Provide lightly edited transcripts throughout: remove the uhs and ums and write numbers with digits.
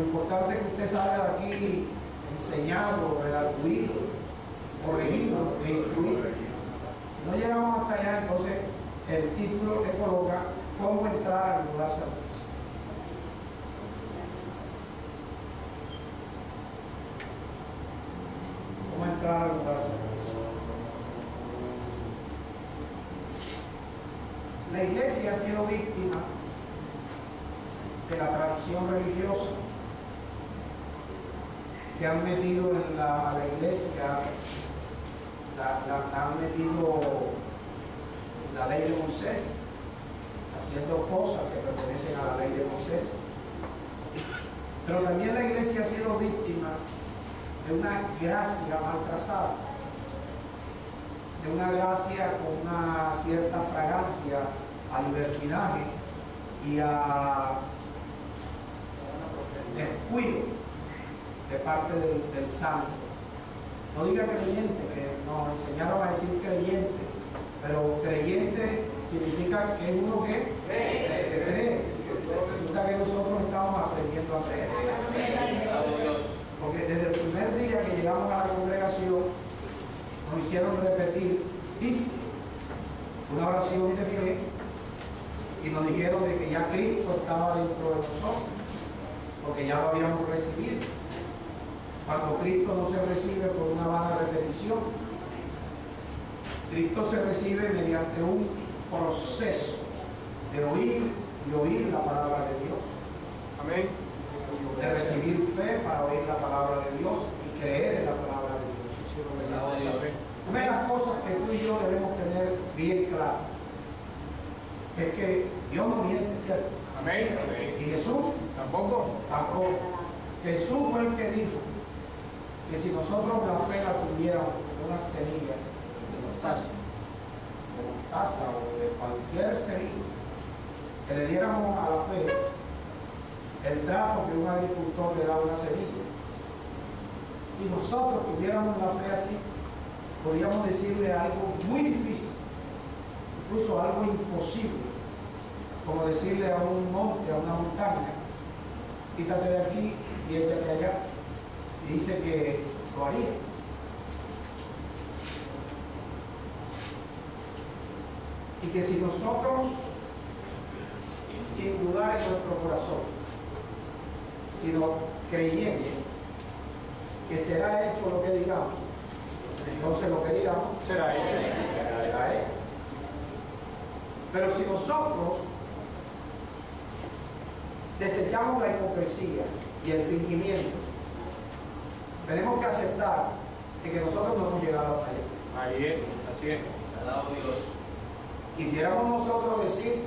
lo importante es que usted salga de aquí enseñado, redarguido, corregido e instruido. Si no llegamos hasta allá, entonces el título que coloca cómo entrar al lugar santísimo. Cómo entrar al lugar santísimo. La iglesia ha sido víctima de la tradición religiosa que han metido a la iglesia, la han metido en la ley de Moisés, haciendo cosas que pertenecen a la ley de Moisés. Pero también la iglesia ha sido víctima de una gracia mal trazada, de una gracia con una cierta fragancia a libertinaje y a descuido de parte del santo. No diga creyente, que nos enseñaron a decir creyente, pero creyente significa que es uno que cree. Resulta que nosotros estamos aprendiendo a creer. Porque desde el primer día que llegamos a la congregación nos hicieron repetir "Viste", una oración de fe, y nos dijeron de que ya Cristo estaba dentro de nosotros, porque ya lo habíamos recibido. Cuando Cristo no se recibe por una vana repetición, Cristo se recibe mediante un proceso de oír y oír la palabra de Dios. Amén. De recibir fe para oír la palabra de Dios y creer en la palabra de Dios. Una de las cosas que tú y yo debemos tener bien claras es que Dios no miente, ¿cierto? Amén. Y Jesús Tampoco. tampoco. Jesús fue el que dijo que si nosotros la fe la tuviéramos como una semilla de mostaza o de cualquier semilla, que le diéramos a la fe el trato que un agricultor le da a una semilla. Si nosotros tuviéramos la fe así, podríamos decirle algo muy difícil, incluso algo imposible, como decirle a un monte, a una montaña, quítate de aquí y échate allá, y dice que lo haría. Y que si nosotros, sin dudar en nuestro corazón, sino creyendo que será hecho lo que digamos, entonces lo que digamos Será Él. será Él. Pero si nosotros desechamos la hipocresía y el fingimiento, tenemos que aceptar de que nosotros no hemos llegado hasta allá. Ahí es, así es. Quisiéramos nosotros decir,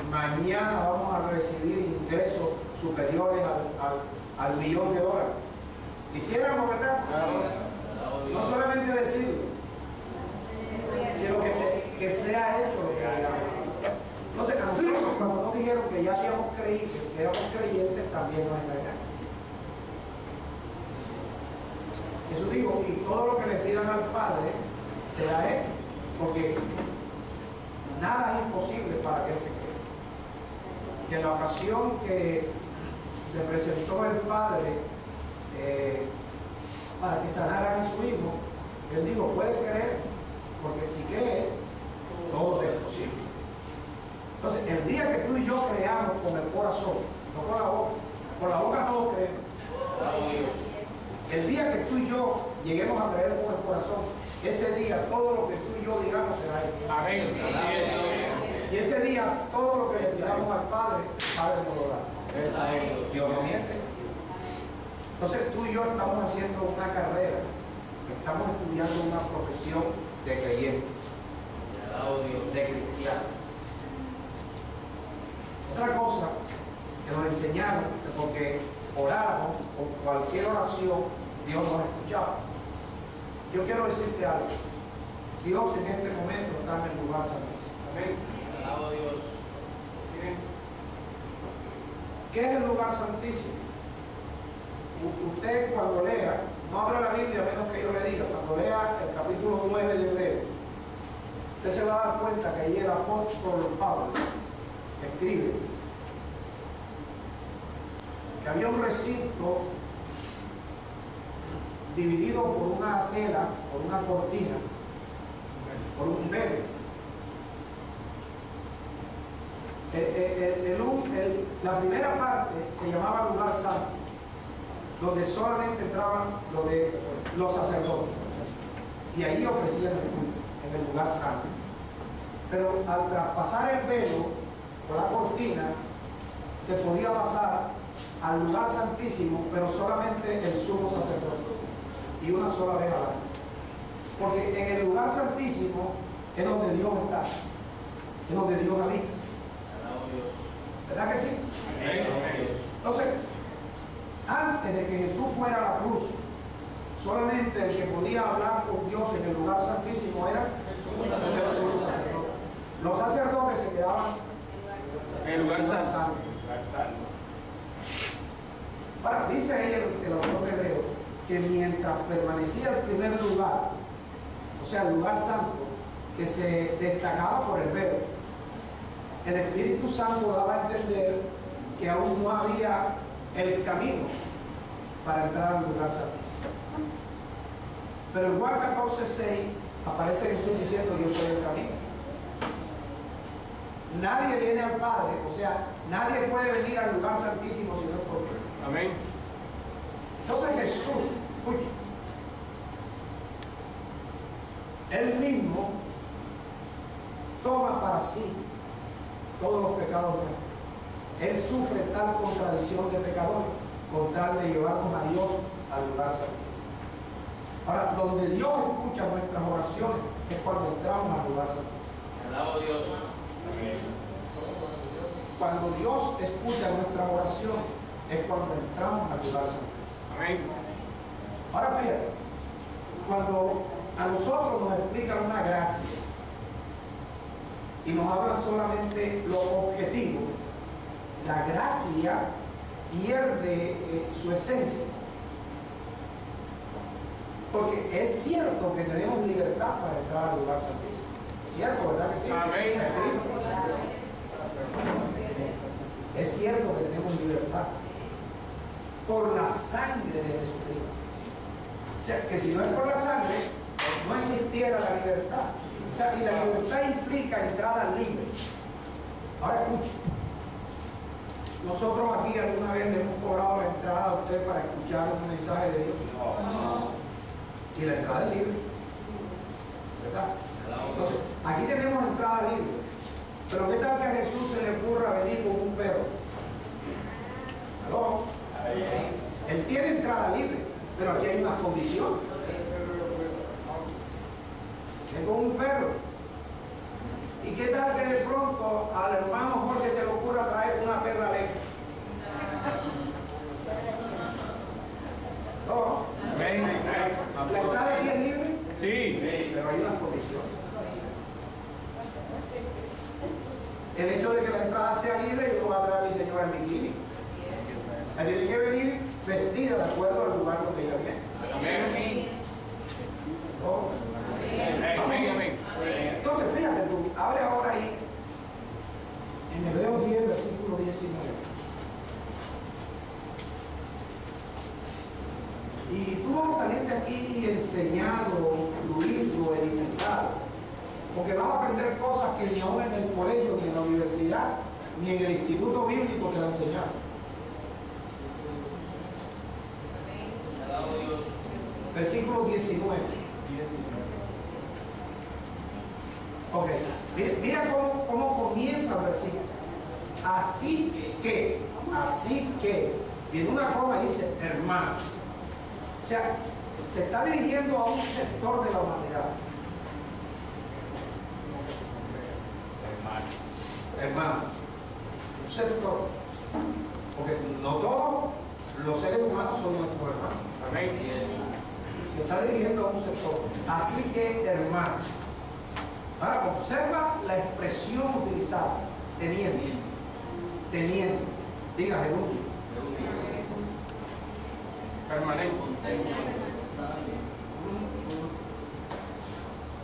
mañana vamos a recibir ingresos superiores al millón de dólares. Quisiéramos, ¿verdad? No solamente decirlo, sino que sea hecho lo que digamos. Entonces, a nosotros, cuando nos dijeron que ya habíamos creído, que éramos creyentes, también nos engañaron. Jesús dijo, y todo lo que le pidan al Padre será hecho, porque nada es imposible para aquel que cree. Y en la ocasión que se presentó el Padre para que sanaran a su hijo, él dijo, puedes creer, porque si crees, todo es posible. Entonces, el día que tú y yo creamos con el corazón, no con la boca todos creemos. El día que tú y yo lleguemos a creer con el corazón, ese día todo lo que tú y yo digamos será hecho. Amén. Así es. Y ese día todo lo que le digamos al Padre, el Padre nos lo da. Dios no miente. Entonces tú y yo estamos haciendo una carrera, estamos estudiando una profesión de creyentes, de cristianos. Otra cosa que nos enseñaron, porque oráramos con cualquier oración, Dios nos escuchaba. Yo quiero decirte algo. Dios en este momento está en el lugar santísimo. Amén. Alabo a Dios. ¿Qué es el lugar santísimo? Usted cuando lea, no abra la Biblia a menos que yo le diga, cuando lea el capítulo 9 de Hebreos, usted se va a dar cuenta que ahí el apóstol Pablo escribe que había un recinto dividido por una tela, por una cortina, por un velo. La primera parte se llamaba lugar santo, donde solamente entraban los sacerdotes, y allí ofrecían el culto, en el lugar santo. Pero al traspasar el velo o la cortina, se podía pasar al lugar santísimo, pero solamente el sumo sacerdote, y una sola vez al año. Porque en el lugar santísimo es donde Dios está, es donde Dios habita. ¿Verdad que sí? Entonces, antes de que Jesús fuera a la cruz, solamente el que podía hablar con Dios en el lugar santísimo era el sumo sacerdote. Los sacerdotes se quedaban en el lugar santo. Ahora, dice ahí el autor de Hebreos que mientras permanecía el primer lugar, o sea, el lugar santo, que se destacaba por el velo, el Espíritu Santo daba a entender que aún no había el camino para entrar al lugar santísimo. Pero en Juan 14:6 aparece Jesús diciendo: yo soy el camino. Nadie viene al Padre, o sea, nadie puede venir al lugar santísimo si no es por mí. Amén. Entonces Jesús, escuche, Él mismo toma para sí todos los pecados nuestros. Él sufre tal contradicción de pecadores con tal de llevarnos a Dios al lugar santísimo. Ahora, donde Dios escucha nuestras oraciones es cuando entramos al lugar santísimo. Alabo a Dios. Cuando Dios escucha nuestras oraciones es cuando entramos al lugar santísimo. Amén. Ahora fíjate, cuando a nosotros nos explican una gracia y nos hablan solamente lo objetivo, la gracia pierde su esencia. Porque es cierto que tenemos libertad para entrar al lugar santísimo. Es cierto, ¿verdad que sí? Amén. Es cierto que tenemos libertad por la sangre de Jesucristo. O sea, que si no es por la sangre, no existiera la libertad. O sea, y la libertad implica entrada libre. Ahora escuche. Nosotros aquí alguna vez le hemos cobrado la entrada a usted para escuchar un mensaje de Dios. Y la entrada es libre. ¿Verdad? Entonces, aquí tenemos entrada libre. Pero ¿qué tal que a Jesús se le ocurra venir con un perro? ¿Aló? Él tiene entrada libre, pero aquí hay unas condiciones. Es con un perro. ¿Y qué tal que de pronto al hermano Jorge se le ocurra traer una perra alegre? ¿No? ¿La entrada aquí es libre? Sí. Pero hay unas condiciones. El hecho de que la entrada sea libre, yo no voy a traer a mi señora en bikini. Ella tiene que venir vestida de acuerdo al lugar donde ella viene. Amén. ¿No? Amén. Amén. Entonces, fíjate tú, abre ahora ahí, en Hebreos 10, versículo 19. Y tú vas a salir de aquí enseñado, instruido, edificado, porque vas a aprender cosas que ni aún en el colegio, ni en la universidad, ni en el instituto bíblico te la enseñaron. Versículo 19. Ok, mira cómo comienza el versículo. Así que, viene una coma y dice hermanos. O sea, se está dirigiendo a un sector de la humanidad. Hermanos, un sector. Porque no todos los seres humanos son nuestros hermanos. Amén. Se está dirigiendo a un sector. Así que, hermanos. Ahora, observa la expresión utilizada. Teniendo. Diga gerundio. Permanente.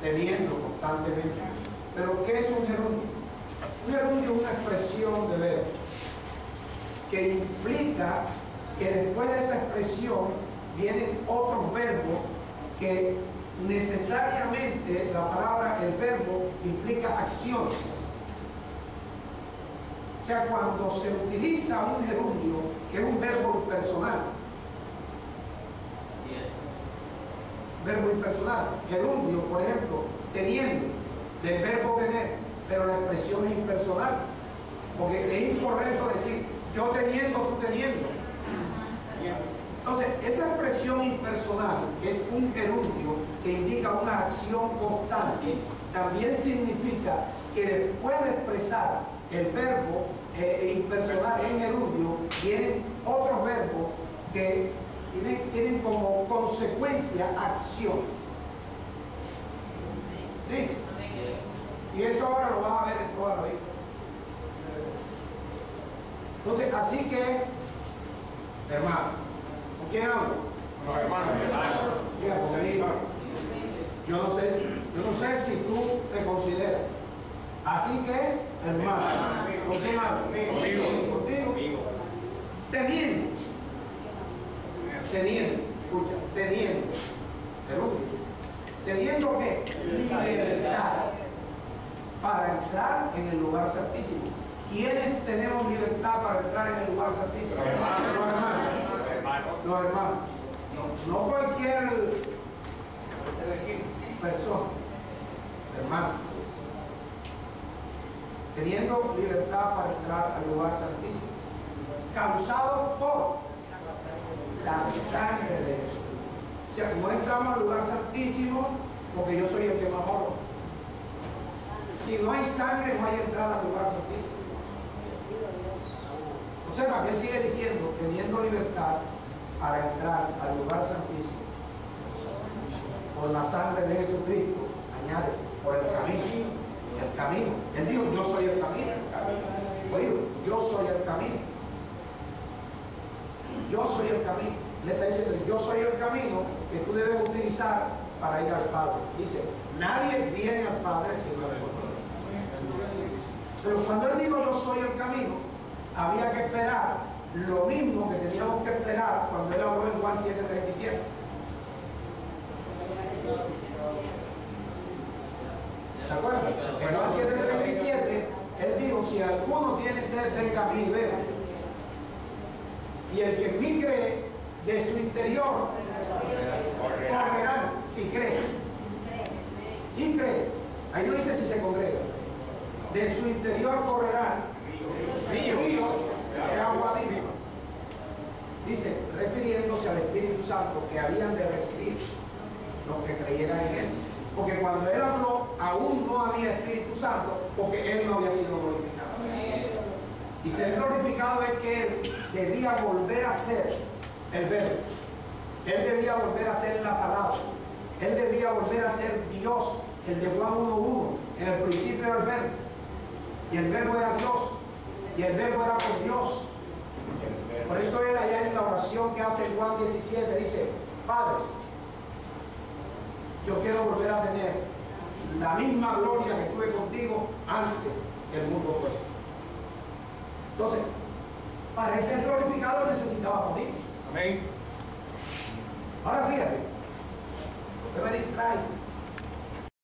Teniendo constantemente. Pero ¿qué es un gerundio? Un gerundio es una expresión de verbo que implica que después de esa expresión vienen otros verbos que necesariamente la palabra, el verbo, implica acciones. O sea, cuando se utiliza un gerundio, que es un verbo impersonal, verbo impersonal, gerundio, por ejemplo, teniendo, del verbo tener, pero la expresión es impersonal, porque es incorrecto decir yo teniendo, tú teniendo. Entonces, esa expresión impersonal, que es un gerundio que indica una acción constante, también significa que después de expresar el verbo impersonal en gerundio, vienen otros verbos que tienen como consecuencia acciones. ¿Sí? Y eso ahora lo vas a ver en toda la vida. Entonces, así que, hermano, ¿con quién hablo? Los hermanos. Diga conmigo. Yo no sé si tú te consideras. Así que, hermano, ¿con quién hablo? Contigo. Teniendo. Escucha, teniendo. ¿Teniendo qué? Libertad para entrar en el lugar santísimo. ¿Quiénes tenemos libertad para entrar en el lugar santísimo? Los hermanos. Los hermanos. No cualquier persona. Hermanos. Teniendo libertad para entrar al lugar santísimo. Causado por la sangre de Jesús. O sea, no entramos al lugar santísimo porque yo soy el que más oro. Si no hay sangre, no hay entrada al lugar santísimo. Observa que él sigue diciendo, teniendo libertad para entrar al lugar santísimo por la sangre de Jesucristo, añade, por el camino. El camino. Él dijo, yo soy el camino. Oído, yo soy el camino. Yo soy el camino. Le está diciendo, yo soy el camino que tú debes utilizar para ir al Padre. Dice, nadie viene al Padre si no es por mí. Pero cuando él dijo, yo soy el camino, había que esperar lo mismo que teníamos que esperar cuando él habló en Juan 7:37. ¿De acuerdo? En Juan 7:37, él dijo, si alguno tiene sed, venga a mí y beba. Y el que en mí cree, de su interior correrán, si cree. Si cree. Ahí no dice si se congrega. De su interior correrán ríos de agua viva. Dice, refiriéndose al Espíritu Santo que habían de recibir los que creyeran en él. Porque cuando él habló, aún no había Espíritu Santo, porque él no había sido glorificado. Y ser glorificado es que él debía volver a ser el verbo. Él debía volver a ser la palabra. Él debía volver a ser Dios, el de Juan 1:1. En el principio era el verbo. Y el verbo era Dios. Y el verbo era con Dios. Por eso él allá en la oración que hace en Juan 17 dice, Padre, yo quiero volver a tener la misma gloria que tuve contigo antes que el mundo fuese. Entonces, para él ser glorificado necesitaba morir. Amén. Ahora fíjate, usted me distrae.